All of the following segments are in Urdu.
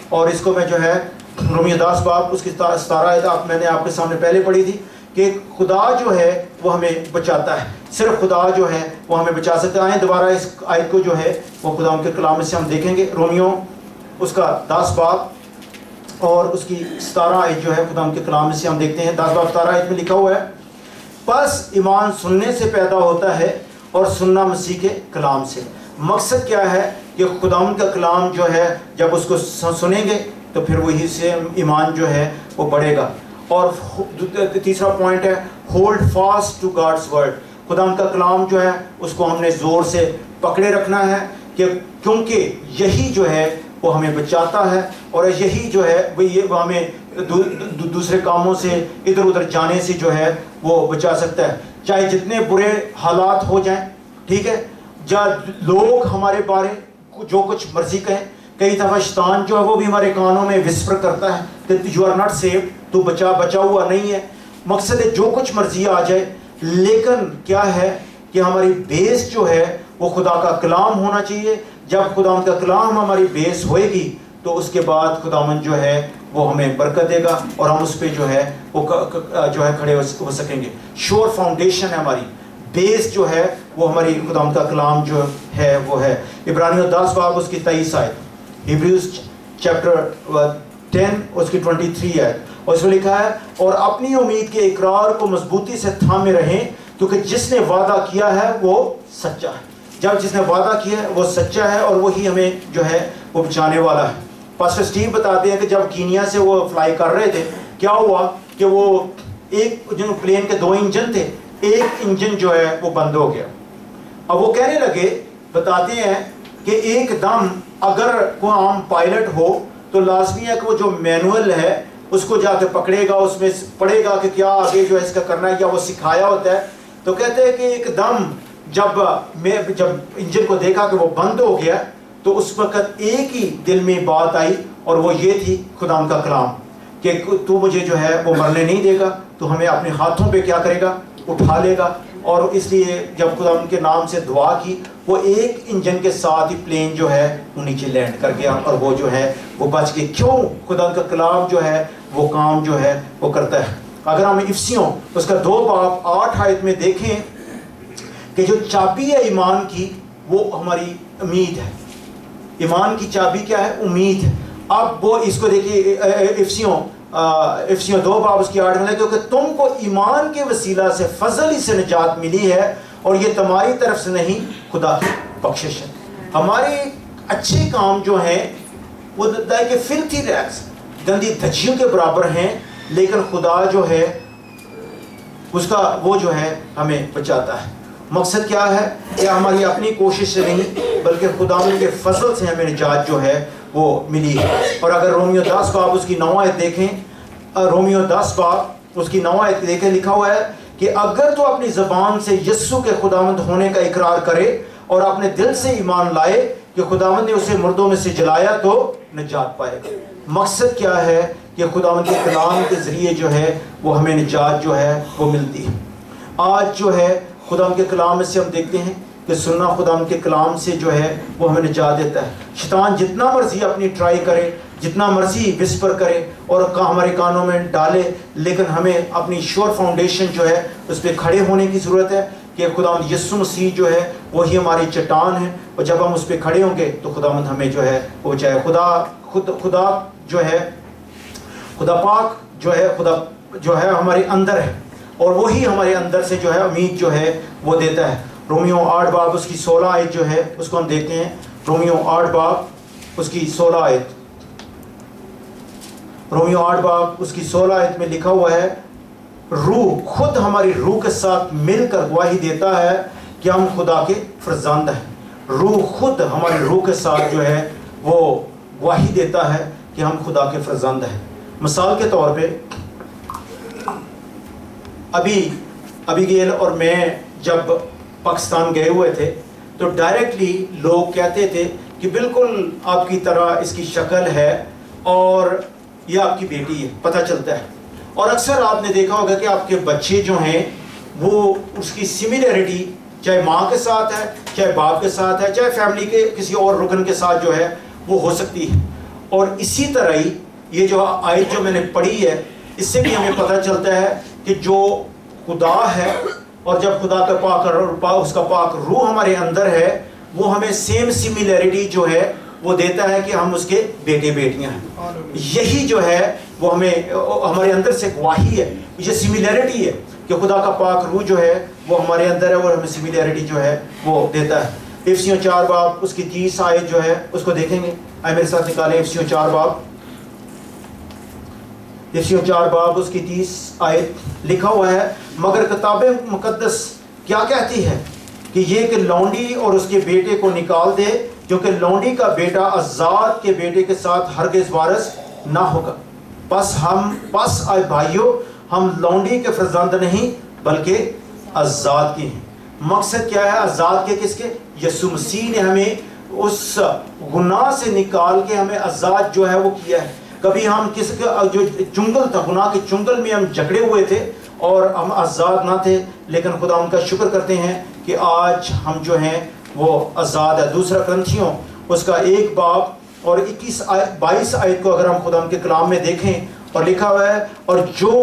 اور اس کو میں جو ہے رومیو 10 باب اس کی 17 آیت میں نے آپ کے سامنے پہلے پڑھی تھی کہ خدا جو ہے وہ ہمیں بچاتا ہے، صرف خدا جو ہے وہ ہمیں بچا سکتا ہے۔ آئیں دوبارہ اس آیت کو جو ہے وہ خدا کے کلام سے ہم دیکھیں گے، رومیو اس کا 10 باب اور اس کی 17 آیت جو ہے خدا کے کلام سے ہم دیکھتے ہیں۔ 10 باب 17 آیت میں لکھا ہوا ہے، پس ایمان سننے سے پیدا ہوتا ہے اور سننا مسیح کے کلام سے۔ مقصد کیا ہے کہ خداوند کا کلام جو ہے جب اس کو سنیں گے تو پھر وہی سے ایمان جو ہے وہ بڑھے گا۔ اور تیسرا پوائنٹ ہے hold fast to God's word, خداوند کا کلام جو ہے اس کو ہم نے زور سے پکڑے رکھنا ہے کہ کیونکہ یہی جو ہے وہ ہمیں بچاتا ہے اور یہی جو ہے وہ ہمیں دوسرے کاموں سے ادھر ادھر جانے سے جو ہے وہ بچا سکتا ہے، چاہے جتنے برے حالات ہو جائیں، ٹھیک ہے، لوگ ہمارے بارے جو کچھ مرضی کہیں۔ کئی دفعہ شیطان جو ہے وہ بھی ہمارے کانوں میں وسپر کرتا ہے کہ یو آر ناٹ سیف، تو بچا ہوا نہیں ہے۔ مقصد ہے جو کچھ مرضی آ جائے، لیکن کیا ہے کہ ہماری بیس جو ہے وہ خدا کا کلام ہونا چاہیے۔ جب خدا کا کلام ہماری بیس ہوئے گی تو اس کے بعد خداوند جو ہے وہ ہمیں برکت دے گا اور ہم اس پہ جو ہے وہ کھڑے ہو سکیں گے۔ شور فاؤنڈیشن ہے ہماری، بیس جو ہے وہ ہماری خداوند کا کلام جو ہے وہ ہے۔ عبرانیوں 10 باب اس کی 23 آیت، ہیبریوز چیپٹر 10 اس کی 23 آیت، اور اس میں لکھا ہے اور اپنی امید کے اقرار کو مضبوطی سے تھامے رہیں کیونکہ جس نے وعدہ کیا ہے وہ سچا ہے۔ جب جس نے وعدہ کیا ہے وہ سچا ہے اور وہی ہمیں جو ہے وہ بچانے والا ہے۔ پاسٹر سٹیو بتاتے ہیں کہ جب کینیا سے وہ فلائی کر رہے تھے، کیا ہوا کہ وہ ایک پلین کے 2 انجن تھے، ایک انجن جو ہے وہ بند ہو گیا۔ اب وہ کہنے لگے، بتاتے ہیں کہ ایک دم اگر کوئی عام پائلٹ ہو تو لازمی ہے کہ وہ جو مینول ہے اس کو جا کے پکڑے گا، اس میں پڑھے گا کہ کیا آگے جو ہے اس کا کرنا ہے، یا وہ سکھایا ہوتا ہے۔ تو کہتے ہیں کہ ایک دم جب انجن کو دیکھا کہ وہ بند ہو گیا تو اس وقت ایک ہی دل میں بات آئی اور وہ یہ تھی خدا کا کلام کہ تو مجھے جو ہے وہ مرنے نہیں دے گا، تو ہمیں اپنے ہاتھوں پہ کیا کرے گا، اٹھا لے گا۔ اور اس لیے جب خدا ان کے نام سے دعا کی، وہ ایک انجن کے ساتھ ہی پلین جو ہے وہ نیچے لینڈ کر گیا اور وہ جو ہے وہ بچ گئی۔ کیوں؟ خدا کا کلام جو ہے وہ کام جو ہے وہ کرتا ہے۔ اگر ہم افسیوں اس کا 2 باب 8 آیت میں دیکھیں کہ جو چابی ہے ایمان کی وہ ہماری امید ہے۔ ایمان کی چابی کیا ہے؟ امید ہے۔ اب وہ اس کو دیکھیے افسیوں 2 باب اس کی 8 میں، کیونکہ تم کو ایمان کے وسیلہ سے فضل ہی سے نجات ملی ہے اور یہ تمہاری طرف سے نہیں، خدا کی بخشش ہے۔ ہمارے اچھے کام جو ہیں وہ کہ فلتھی ریگز، گندی دھجیوں کے برابر ہیں، لیکن خدا جو ہے اس کا وہ جو ہے ہمیں بچاتا ہے۔ مقصد کیا ہے کہ ہماری اپنی کوشش سے نہیں بلکہ خدا کے فضل سے ہمیں نجات جو ہے وہ ملی ہے۔ اور اگر رومیو 10 باب اس کی 9 آیت دیکھیں، رومیو 10 باب اس کی 9 آیت دیکھیں، لکھا ہوا ہے کہ اگر تو اپنی زبان سے یسوع کے خداوند ہونے کا اقرار کرے اور اپنے دل سے ایمان لائے کہ خداوند نے اسے مردوں میں سے جلایا تو نجات پائے گا۔ مقصد کیا ہے کہ خداوند کے کلام کے ذریعے جو ہے وہ ہمیں نجات جو ہے وہ ملتی ہے۔ آج جو ہے خدا کے کلام میں سے ہم دیکھتے ہیں کہ سننا خدا کے کلام سے جو ہے وہ ہمیں نجات دیتا ہے۔ شیطان جتنا مرضی اپنی ٹرائی کرے، جتنا مرضی وسپر کرے اور ہمارے کانوں میں ڈالے، لیکن ہمیں اپنی شور فاؤنڈیشن جو ہے اس پہ کھڑے ہونے کی ضرورت ہے کہ خدا یسوع مسیح جو ہے وہی ہماری چٹان ہے، اور جب ہم اس پہ کھڑے ہوں گے تو خداوند ہمیں جو ہے وہ چاہے خدا جو ہے خدا پاک خدا جو ہے ہمارے اندر ہے اور وہی ہمارے اندر سے جو ہے امید جو ہے وہ دیتا ہے۔ رومیو 8 باب اس کی 16 آیت جو ہے اس کو ہم دیکھتے ہیں۔ رومیو 8 باب اس کی 16 آیت، رومیو 8 باب اس کی 16 آیت میں لکھا ہوا ہے، روح خود ہماری روح کے ساتھ مل کر گواہی دیتا ہے کہ ہم خدا کے فرزند ہیں۔ روح خود ہماری روح کے ساتھ جو ہے وہ گواہی دیتا ہے کہ ہم خدا کے فرزند ہیں۔ مثال کے طور پہ ابھی گیل اور میں جب پاکستان گئے ہوئے تھے تو ڈائریکٹلی لوگ کہتے تھے کہ بالکل آپ کی طرح اس کی شکل ہے اور یہ آپ کی بیٹی ہے، پتہ چلتا ہے۔ اور اکثر آپ نے دیکھا ہوگا کہ آپ کے بچے جو ہیں وہ اس کی سملیرٹی چاہے ماں کے ساتھ ہے، چاہے باپ کے ساتھ ہے، چاہے فیملی کے کسی اور رکن کے ساتھ جو ہے وہ ہو سکتی ہے۔ اور اسی طرح ہی یہ جو آیت جو میں نے پڑھی ہے اس سے بھی ہمیں پتہ چلتا ہے کہ جو خدا ہے اور جب خدا کا اس کا پاک روح ہمارے اندر ہے وہ ہمیں سیم سملیرٹی جو ہے وہ دیتا ہے کہ ہم اس کے بیٹے بیٹیاں ہیں. یہی جو ہے وہ ہمیں ہمارے اندر سے گواہی ہے, یہ سملیرٹی ہے کہ خدا کا پاک روح جو ہے وہ ہمارے اندر ہے اور ہمیں سملیرٹی جو ہے وہ دیتا ہے. افسیوں 4 باب اس کی 30 آیت جو ہے اس کو دیکھیں گے. آئے میرے ساتھ نکالیں افسیوں 4 باب. افسیوں 4 باب اس کی 30 آیت لکھا ہوا ہے مگر کتاب مقدس کیا کہتی ہے کہ یہ کہ لونڈی اور اس کے بیٹے کو نکال دے جو کہ لونڈی کا بیٹا آزاد کے بیٹے کے ساتھ ہرگز وارث نہ ہوگا. پس آئے بھائیو ہم لونڈی کے فرزند نہیں بلکہ آزاد کے ہیں. مقصد کیا ہے آزاد کے کس کے؟ یسوع مسیح نے ہمیں اس گناہ سے نکال کے ہمیں آزاد جو ہے وہ کیا ہے. کبھی ہم کس کا جو چنگل تھا گناہ کے چنگل میں ہم جکڑے ہوئے تھے اور ہم آزاد نہ تھے, لیکن خدا ان کا شکر کرتے ہیں کہ آج ہم جو ہیں وہ آزاد ہے. دوسرا کرنتھیوں اس کا 1 باب اور 22 آیت کو اگر ہم خدا ان کے کلام میں دیکھیں اور لکھا ہوا ہے اور جو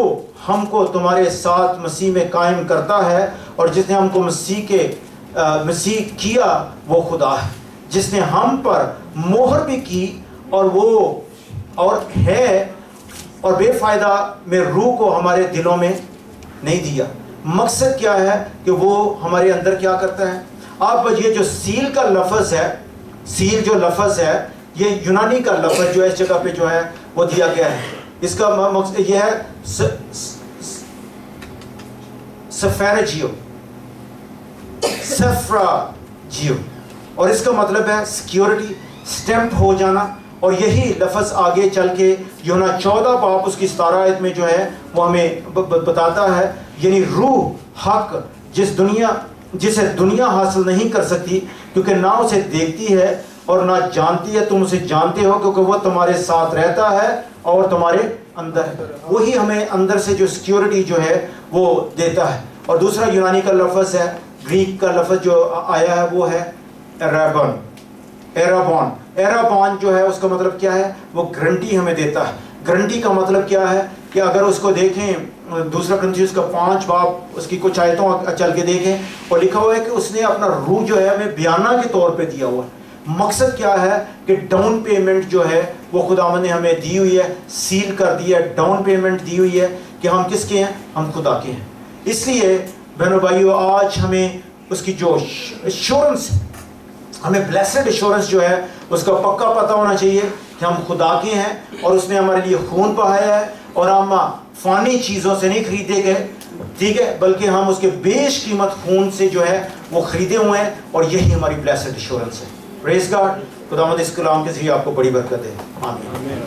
ہم کو تمہارے ساتھ مسیح میں قائم کرتا ہے اور جس نے ہم کو مسیح کیا وہ خدا ہے جس نے ہم پر مہر بھی کی اور وہ اور ہے اور بے فائدہ میں روح کو ہمارے دلوں میں نہیں دیا. مقصد کیا ہے کہ وہ ہمارے اندر کیا کرتا ہے. اب یہ جو سیل کا لفظ ہے, سیل جو لفظ ہے یہ یونانی کا لفظ جو ہے اس جگہ پہ جو ہے وہ دیا گیا ہے. اس کا مقصد یہ ہے سفیرجیو, سفراجیو, اور اس کا مطلب ہے سیکیورٹی, سٹیمپ ہو جانا. اور یہی لفظ آگے چل کے یونا 14 باب اس کی 17 آیت میں جو ہے وہ ہمیں بتاتا ہے یعنی روح حق جسے دنیا حاصل نہیں کر سکتی کیونکہ نہ اسے دیکھتی ہے اور نہ جانتی ہے, تم اسے جانتے ہو کیونکہ وہ تمہارے ساتھ رہتا ہے اور تمہارے اندر ہے. وہی ہمیں اندر سے جو سیکیورٹی جو ہے وہ دیتا ہے. اور دوسرا یونانی کا لفظ ہے, گریک کا لفظ جو آیا ہے وہ ہے ایرابون. ایرابون جو ہے اس کا مطلب کیا ہے, وہ گارنٹی ہمیں دیتا ہے. گارنٹی کا مطلب کیا ہے کہ اگر اس کو دیکھیں دوسرا کرنتھیوں کا 5 باب اس کی کچھ آیتوں چل کے دیکھیں اور لکھا ہوا ہے کہ اس نے اپنا روح جو ہے ہمیں بیانہ کے طور پہ دیا ہوا ہے. مقصد کیا ہے کہ ڈاؤن پیمنٹ جو ہے وہ خداوند نے ہمیں دی ہوئی ہے, سیل کر دی ہے, ڈاؤن پیمنٹ دی ہوئی ہے کہ ہم کس کے ہیں, ہم خدا کے ہیں. اس لیے بہنوں بھائیو آج ہمیں اس کی جو ایشورنس, ہمیں بلیسڈ ایشورنس جو ہے اس کا پکا پتہ ہونا چاہیے کہ ہم خدا کے ہیں اور اس نے ہمارے لیے خون بہایا ہے اور ہم فانی چیزوں سے نہیں خریدے گئے, ٹھیک ہے, بلکہ ہم اس کے بیش قیمت خون سے جو ہے وہ خریدے ہوئے ہیں اور یہی ہماری بلیسڈ ایشورنس ہے. پریز گاڈ. خداوند اس کلام کے ذریعے آپ کو بڑی برکت دے. آمین.